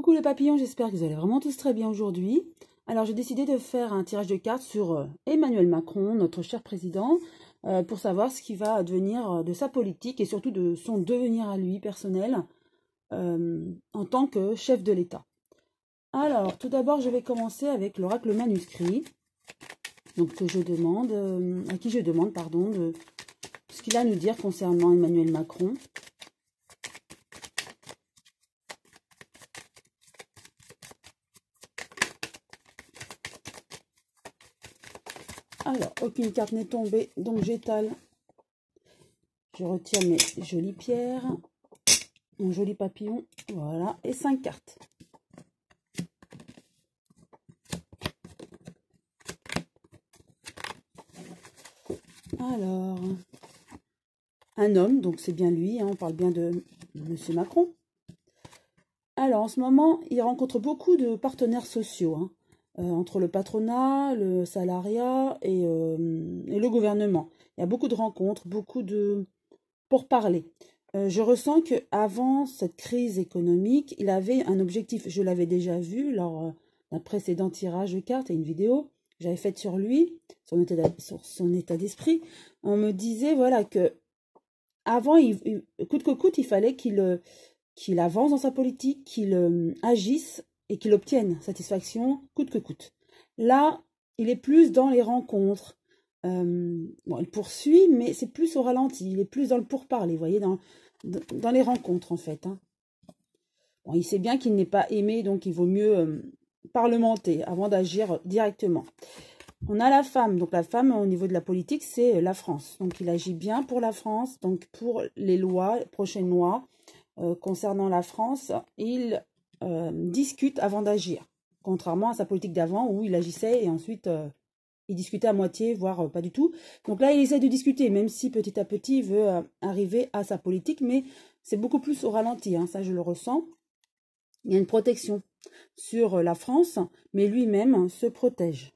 Coucou les papillons, j'espère que vous allez vraiment tous très bien aujourd'hui. Alors j'ai décidé de faire un tirage de cartes sur Emmanuel Macron, notre cher président, pour savoir ce qui va advenir de sa politique et surtout de son devenir à lui personnel en tant que chef de l'État. Alors tout d'abord je vais commencer avec l'oracle manuscrit, donc que je demande, à qui je demande pardon, de ce qu'il a à nous dire concernant Emmanuel Macron. Alors, aucune carte n'est tombée, donc j'étale. Je retire mes jolies pierres, mon joli papillon, voilà, et 5 cartes. Alors, un homme, donc c'est bien lui, hein, on parle bien de Monsieur Macron. Alors, en ce moment, il rencontre beaucoup de partenaires sociaux, hein, entre le patronat, le salariat et le gouvernement. Il y a beaucoup de rencontres, beaucoup de pourparlers. Je ressens qu'avant cette crise économique, il avait un objectif. Je l'avais déjà vu lors d'un précédent tirage de cartes et une vidéo que j'avais faite sur lui, sur son état d'esprit. On me disait voilà que avant, coûte que coûte, il fallait qu'il avance dans sa politique, qu'il agisse et qu'il obtienne satisfaction coûte que coûte. Là, il est plus dans les rencontres. Bon, il poursuit, mais c'est plus au ralenti. Il est plus dans le pourparler, vous voyez, dans les rencontres, en fait. Hein. Bon, il sait bien qu'il n'est pas aimé, donc il vaut mieux parlementer avant d'agir directement. On a la femme. Donc la femme, au niveau de la politique, c'est la France. Donc il agit bien pour la France, donc pour les lois, prochaines lois concernant la France. Il discute avant d'agir, contrairement à sa politique d'avant où il agissait et ensuite... il discutait à moitié, voire pas du tout. Donc là, il essaie de discuter, même si petit à petit, il veut arriver à sa politique, mais c'est beaucoup plus au ralenti, hein, ça je le ressens. Il y a une protection sur la France, mais lui-même se protège.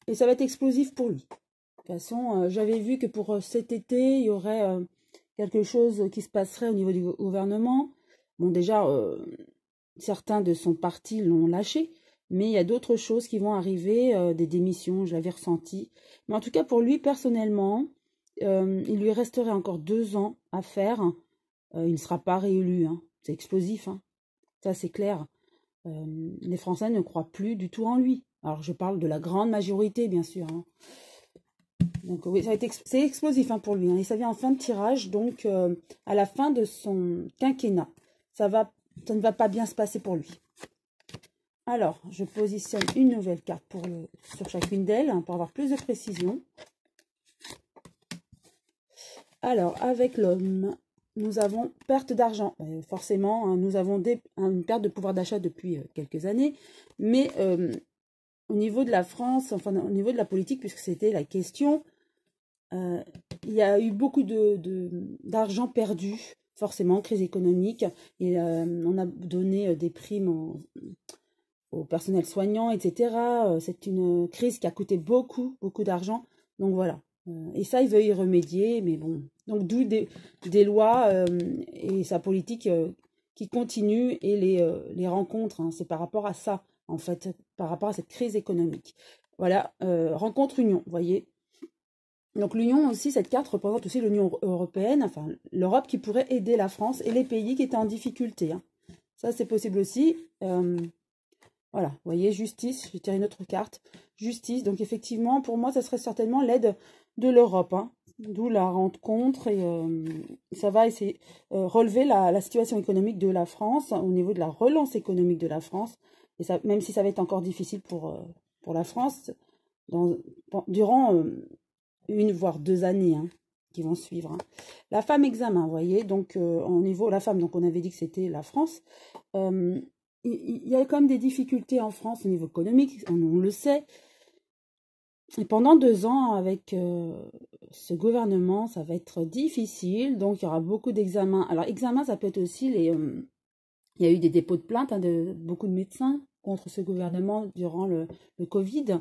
Et ça va être explosif pour lui. De toute façon, j'avais vu que pour cet été, il y aurait quelque chose qui se passerait au niveau du gouvernement. Bon, déjà, certains de son parti l'ont lâché. Mais il y a d'autres choses qui vont arriver, des démissions, je l'avais ressenti. Mais en tout cas, pour lui, personnellement, il lui resterait encore 2 ans à faire. Il ne sera pas réélu. Hein. C'est explosif. Hein. Ça, c'est clair. Les Français ne croient plus du tout en lui. Alors, je parle de la grande majorité, bien sûr. Hein. Donc, oui, c'est explosif hein, pour lui. Hein. Et ça vient en fin de tirage, donc à la fin de son quinquennat. Ça ne va pas bien se passer pour lui. Alors, je positionne une nouvelle carte sur chacune d'elles, hein, pour avoir plus de précision. Alors, avec l'homme, nous avons perte d'argent. Forcément, hein, nous avons une perte de pouvoir d'achat depuis quelques années. Mais au niveau de la France, enfin au niveau de la politique, puisque c'était la question, il y a eu beaucoup d'argent perdu, forcément, crise économique. Et on a donné des primes au personnel soignant, etc. C'est une crise qui a coûté beaucoup d'argent. Donc voilà. Et ça, il veut y remédier, mais bon. Donc d'où des lois et sa politique qui continue et les rencontres. Hein. C'est par rapport à ça, en fait, par rapport à cette crise économique. Voilà, rencontre-union, vous voyez. Donc l'union aussi, cette carte représente aussi l'Union européenne, enfin l'Europe qui pourrait aider la France et les pays qui étaient en difficulté. Hein. Ça, c'est possible aussi. Voilà, vous voyez, justice, j'ai tiré une autre carte, justice, donc effectivement, pour moi, ça serait certainement l'aide de l'Europe, hein, d'où la rencontre, et ça va essayer relever la situation économique de la France, au niveau de la relance économique de la France, et ça, même si ça va être encore difficile pour la France, durant 1 voire 2 années, hein, qui vont suivre. Hein. La femme examen, vous voyez, donc au niveau, la femme, donc on avait dit que c'était la France, il y a quand même des difficultés en France au niveau économique, on le sait. Et pendant 2 ans, avec ce gouvernement, ça va être difficile. Donc, il y aura beaucoup d'examens. Alors, examen, ça peut être aussi il y a eu des dépôts de plainte hein, de beaucoup de médecins contre ce gouvernement durant le Covid.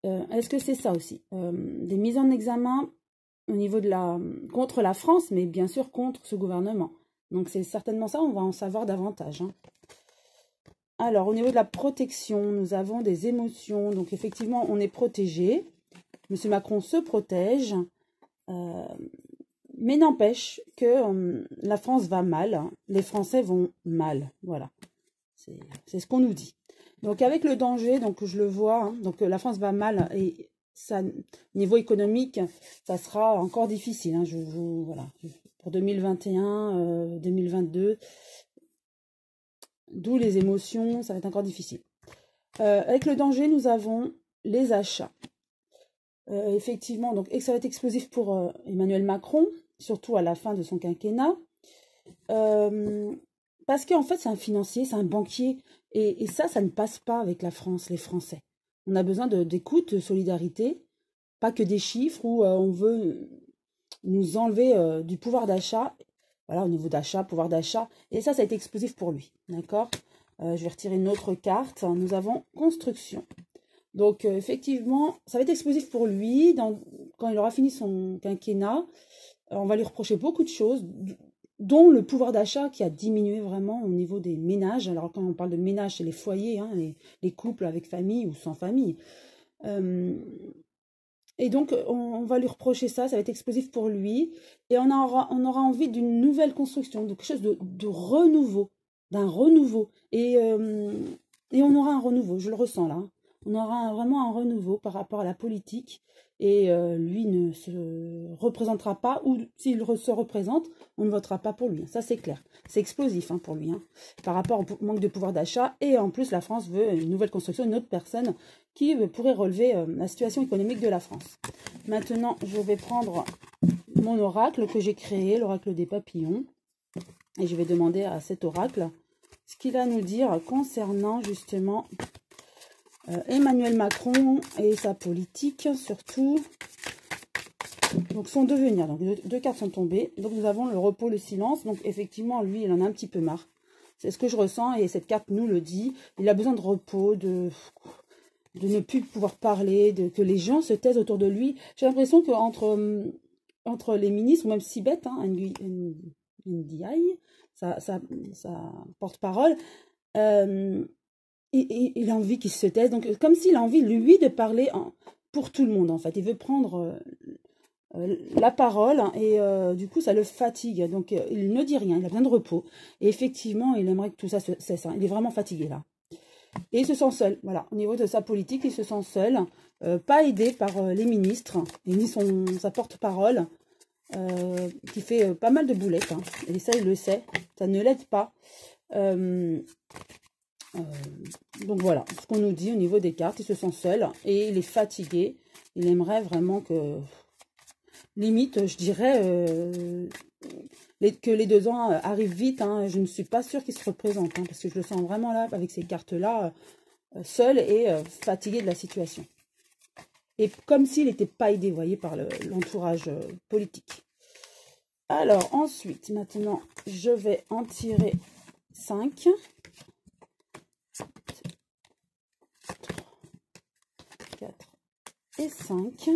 Est-ce que c'est ça aussi des mises en examen au niveau contre la France, mais bien sûr contre ce gouvernement. Donc c'est certainement ça, on va en savoir davantage, hein. Alors, au niveau de la protection, nous avons des émotions. Donc effectivement, on est protégé. Monsieur Macron se protège. Mais n'empêche que la France va mal, hein. Les Français vont mal. Voilà. C'est ce qu'on nous dit. Donc avec le danger, donc je le vois, hein, donc la France va mal et ça, niveau économique, ça sera encore difficile, hein, voilà, pour 2021, 2022, d'où les émotions, ça va être encore difficile. Avec le danger, nous avons les achats. Effectivement, donc, et ça va être explosif pour Emmanuel Macron, surtout à la fin de son quinquennat. Parce qu'en fait, c'est un financier, c'est un banquier. Et ça ne passe pas avec la France, les Français. On a besoin d'écoute, de solidarité, pas que des chiffres où on veut nous enlever du pouvoir d'achat. Voilà, au niveau d'achat, pouvoir d'achat. Et ça a été explosif pour lui. D'accord. Je vais retirer une autre carte. Nous avons construction. Donc, effectivement, ça va être explosif pour lui. Quand il aura fini son quinquennat, on va lui reprocher beaucoup de choses, dont le pouvoir d'achat qui a diminué vraiment au niveau des ménages. Alors, quand on parle de ménages, c'est les foyers, hein, les couples avec famille ou sans famille. Et donc, on va lui reprocher ça, ça va être explosif pour lui. Et on aura envie d'une nouvelle construction, de quelque chose de renouveau, d'un renouveau. Et on aura un renouveau, je le ressens là. On aura vraiment un renouveau par rapport à la politique. Et lui ne se représentera pas, ou s'il se représente, on ne votera pas pour lui. Ça, c'est clair. C'est explosif, hein, pour lui, hein, par rapport au manque de pouvoir d'achat. Et en plus, la France veut une nouvelle construction, une autre personne qui pourrait relever la situation économique de la France. Maintenant, je vais prendre mon oracle que j'ai créé, l'oracle des papillons. Et je vais demander à cet oracle ce qu'il a à nous dire concernant justement Emmanuel Macron et sa politique, surtout. Donc son devenir. Donc deux cartes sont tombées. Donc nous avons le repos, le silence. Donc effectivement, lui, il en a un petit peu marre. C'est ce que je ressens et cette carte nous le dit. Il a besoin de repos, de ne plus pouvoir parler, que les gens se taisent autour de lui. J'ai l'impression qu'entre les ministres, ou même Sibeth, hein, Ndiaye, sa porte-parole, il a envie qu'il se taise. Donc, comme s'il a envie, lui, de parler pour tout le monde, en fait. Il veut prendre la parole, hein, et du coup, ça le fatigue. Donc, il ne dit rien, il a besoin de repos. Et effectivement, il aimerait que tout ça cesse, hein. Il est vraiment fatigué, là. Et il se sent seul, voilà. Au niveau de sa politique, il se sent seul, pas aidé par les ministres, et ni sa porte-parole, qui fait pas mal de boulettes, hein. Et ça, il le sait, ça ne l'aide pas. Donc voilà, ce qu'on nous dit au niveau des cartes, il se sent seul, et il est fatigué. Il aimerait vraiment que, limite, je dirais, que les 2 ans arrivent vite, hein. Je ne suis pas sûre qu'il se représente, hein, parce que je le sens vraiment là, avec ces cartes-là, seul et fatigué de la situation. Et comme s'il n'était pas aidé, vous voyez, par l'entourage politique. Alors, ensuite, maintenant, je vais en tirer 5. 4 et 5.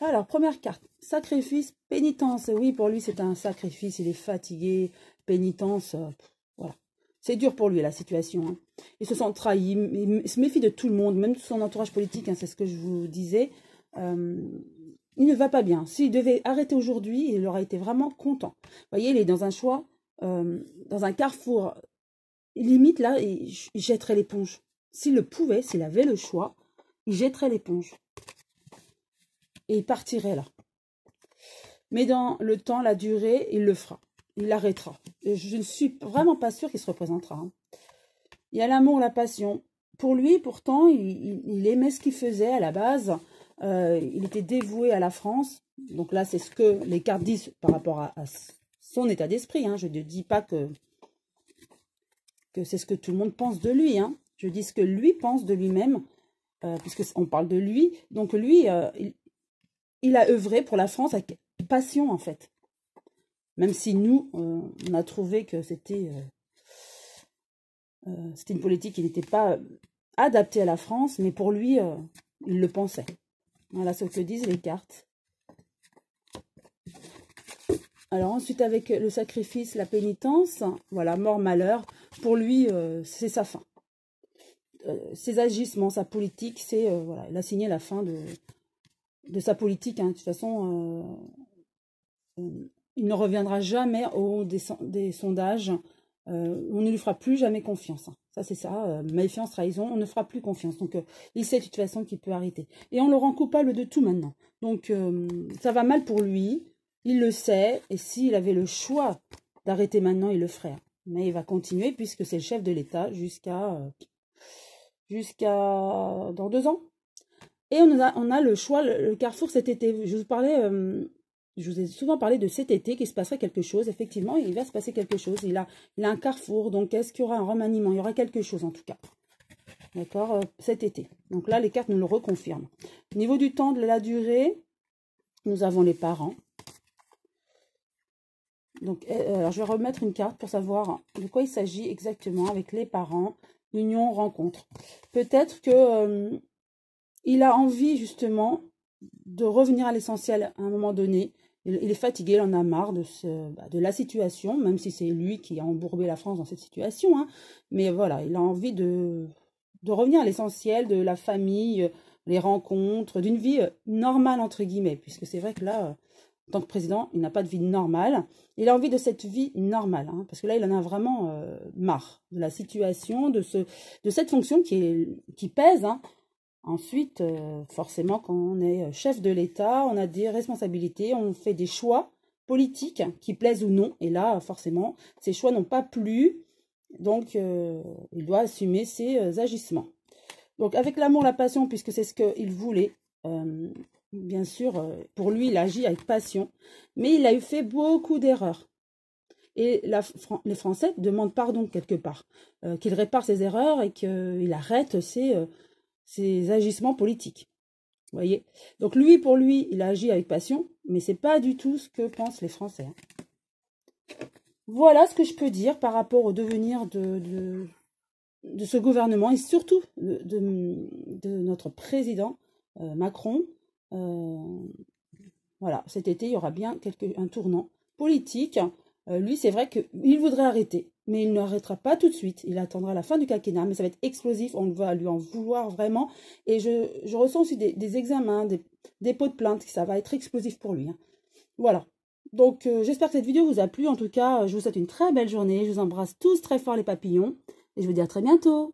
Alors, première carte, sacrifice, pénitence. Oui, pour lui, c'est un sacrifice, il est fatigué, pénitence, voilà. C'est dur pour lui, la situation, hein. Il se sent trahi, il se méfie de tout le monde, même de son entourage politique, hein, c'est ce que je vous disais. Il ne va pas bien. S'il devait arrêter aujourd'hui, il aurait été vraiment content. Vous voyez, il est dans un choix, dans un carrefour, limite, là, il jetterait l'éponge. S'il le pouvait, s'il avait le choix, il jetterait l'éponge. Et il partirait là. Mais dans le temps, la durée, il le fera. Il l'arrêtera. Je ne suis vraiment pas sûre qu'il se représentera, hein. Il y a l'amour, la passion. Pour lui, pourtant, il aimait ce qu'il faisait à la base. Il était dévoué à la France. Donc là, c'est ce que les cartes disent par rapport à son état d'esprit, hein. Je ne dis pas que c'est ce que tout le monde pense de lui, hein. Je dis ce que lui pense de lui-même, puisqu'on parle de lui. Donc lui, il a œuvré pour la France avec passion, en fait. Même si nous, on a trouvé que c'était une politique qui n'était pas adaptée à la France, mais pour lui, il le pensait. Voilà ce que disent les cartes. Alors ensuite, avec le sacrifice, la pénitence, voilà, mort, malheur, pour lui, c'est sa fin. Ses agissements, sa politique, c'est, voilà, il a signé la fin de sa politique. Hein. De toute façon, il ne reviendra jamais au haut des sondages. On ne lui fera plus jamais confiance. Hein. Ça, c'est ça. Méfiance, trahison, on ne fera plus confiance. Donc, il sait de toute façon qu'il peut arrêter. Et on le rend coupable de tout maintenant. Donc, ça va mal pour lui. Il le sait. Et s'il avait le choix d'arrêter maintenant, il le ferait. Mais il va continuer puisque c'est le chef de l'État jusqu'à dans 2 ans. Et on a le choix, le carrefour cet été. Je vous ai souvent parlé de cet été qu'il se passerait quelque chose. Effectivement, il va se passer quelque chose. Il a un carrefour. Donc, est-ce qu'il y aura un remaniement? Il y aura quelque chose en tout cas. D'accord, cet été. Donc là, les cartes nous le reconfirment. Au niveau du temps, de la durée, nous avons les parents. Donc, alors, je vais remettre une carte pour savoir de quoi il s'agit exactement avec les parents. Union, rencontre. Peut-être que il a envie justement de revenir à l'essentiel à un moment donné. Il est fatigué, il en a marre de la situation, même si c'est lui qui a embourbé la France dans cette situation. Hein. Mais voilà, il a envie de revenir à l'essentiel, de la famille, les rencontres, d'une vie normale, entre guillemets, puisque c'est vrai que là, en tant que président, il n'a pas de vie normale. Il a envie de cette vie normale, hein, parce que là, il en a vraiment marre de la situation, de cette fonction qui pèse, hein. Ensuite, forcément, quand on est chef de l'État, on a des responsabilités, on fait des choix politiques qui plaisent ou non. Et là, forcément, ces choix n'ont pas plu, donc il doit assumer ses agissements. Donc, avec l'amour, la passion, puisque c'est ce qu'il voulait, bien sûr, pour lui, il agit avec passion, mais il a fait beaucoup d'erreurs. Et les Français demandent pardon quelque part, qu'il répare ses erreurs et qu'il arrête ses agissements politiques. Vous voyez? Donc lui, pour lui, il a agi avec passion, mais c'est pas du tout ce que pensent les Français. Voilà ce que je peux dire par rapport au devenir de ce gouvernement et surtout de notre président Macron. Voilà, cet été, il y aura bien un tournant politique. Lui, c'est vrai qu'il voudrait arrêter, mais il n'arrêtera pas tout de suite. Il attendra la fin du quinquennat, mais ça va être explosif. On va lui en vouloir vraiment. Et je ressens aussi des examens, des dépôts de plainte. Ça va être explosif pour lui. Hein. Voilà. Donc, j'espère que cette vidéo vous a plu. En tout cas, je vous souhaite une très belle journée. Je vous embrasse tous très fort les papillons. Et je vous dis à très bientôt.